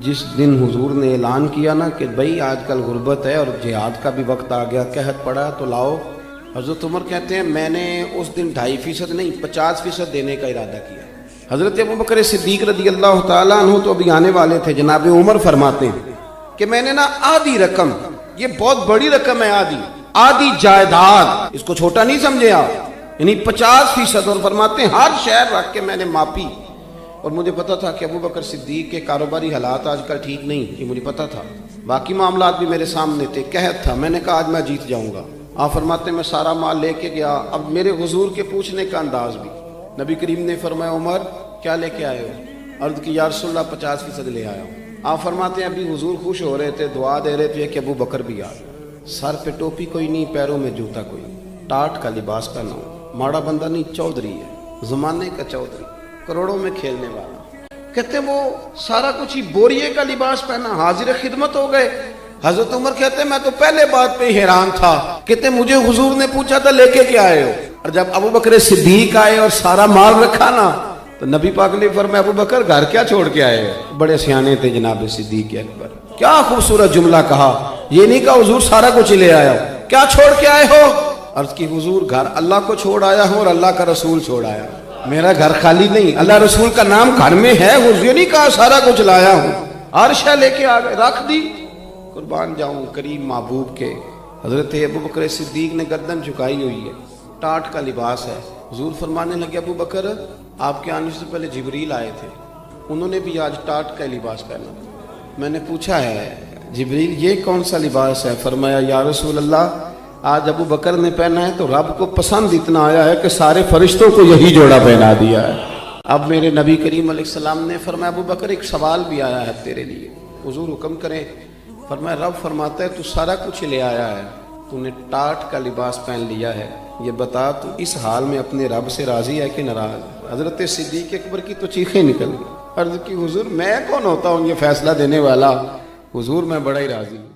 جس دن حضور نے اعلان کیا نا کہ بھائی آج کل غربت ہے اور جہاد کا بھی وقت آ گیا، قحط پڑا تو لاؤ، حضرت عمر کہتے ہیں میں نے اس دن 2.5% نہیں 50% دینے کا ارادہ کیا۔ حضرت ابوبکر صدیق رضی اللہ تعالیٰ عنہ تو ابھی آنے والے تھے، جناب عمر فرماتے ہیں کہ میں نے نا آدھی رقم، یہ بہت بڑی رقم ہے، آدھی جائیداد، اس کو چھوٹا نہیں سمجھے آپ، یعنی 50%، اور فرماتے ہیں ہر شہر رکھ کے میں نے ماپی، اور مجھے پتا تھا کہ ابوبکر صدیق کے کاروباری حالات آج کل ٹھیک نہیں، یہ مجھے پتا تھا، باقی معاملات بھی میرے سامنے تھے، قحط تھا، میں نے کہا آج میں جیت جاؤں گا۔ آپ فرماتے ہیں میں سارا مال لے کے گیا۔ اب میرے حضور کے پوچھنے کا انداز بھی، نبی کریم نے فرمایا عمر کیا لے کے آئے ہو؟ عرض کی یا رسول اللہ 50% لے آیا ہوں۔ آپ فرماتے ہیں ابھی حضور خوش ہو رہے تھے، دعا دے رہے تھے کہ ابو بکر بھی آ، سر پہ ٹوپی کوئی نہیں، پیروں میں جوتا کوئی نہیں، ٹاٹ کا لباس پہنا ہو، ماڑا بندہ نہیں، چودھری ہے، زمانے کا چودھری، کروڑوں میں کھیلنے والا۔ کہتے وہ سارا کچھ ہی بوریے کا لباس پہنا، حاضر خدمت ہو گئے۔ حضرت عمر کہتے ہیں میں تو پہلے بات پہ حیران تھا، کہتے مجھے حضور نے پوچھا تھا لے کے کیا آئے ہو، اور جب ابو بکر صدیق آئے اور سارا مال رکھا نا تو نبی پاک نے فرمایا ابو بکر گھر کیا چھوڑ کے آئے ہو؟ بڑے سیانے تھے جناب صدیق اکبر، کیا خوبصورت جملہ کہا، یہ نہیں کہا حضور سارا کچھ لے آیا ہو، کیا چھوڑ کے آئے ہو؟ عرض کی حضور گھر اللہ کو چھوڑ آیا ہوں اور اللہ کا رسول چھوڑ آیا ہوں، میرا گھر خالی نہیں، اللہ رسول کا نام گھر میں ہے، حضور نہیں کہا سارا کچھ لایا ہوں، ہر شے لے کے آ گئے، رکھ دی۔ قربان جاؤں کریم محبوب کے، حضرت ابوبکر صدیق نے گردن جھکائی ہوئی ہے، ٹاٹ کا لباس ہے۔ حضور فرمانے لگے ابو بکر آپ کے آنے سے پہلے جبریل آئے تھے، انہوں نے بھی آج ٹاٹ کا لباس پہنا۔ میں نے پوچھا ہے جبریل یہ کون سا لباس ہے؟ فرمایا یا رسول اللہ آج ابو بکر نے پہنا ہے تو رب کو پسند اتنا آیا ہے کہ سارے فرشتوں کو یہی جوڑا پہنا دیا ہے۔ اب میرے نبی کریم علیہ السلام نے فرمایا ابو بکر ایک سوال بھی آیا ہے تیرے لیے، حضور حکم کریں۔ فرمایا رب فرماتا ہے تو سارا کچھ لے آیا ہے، تو نے ٹاٹ کا لباس پہن لیا ہے، یہ بتا تو اس حال میں اپنے رب سے راضی ہے کہ ناراض؟ حضرت صدیق اکبر کی تو چیخیں نکل گئی، عرض کی حضور میں کون ہوتا ہوں یہ فیصلہ دینے والا، حضور میں بڑا ہی راضی ہوں۔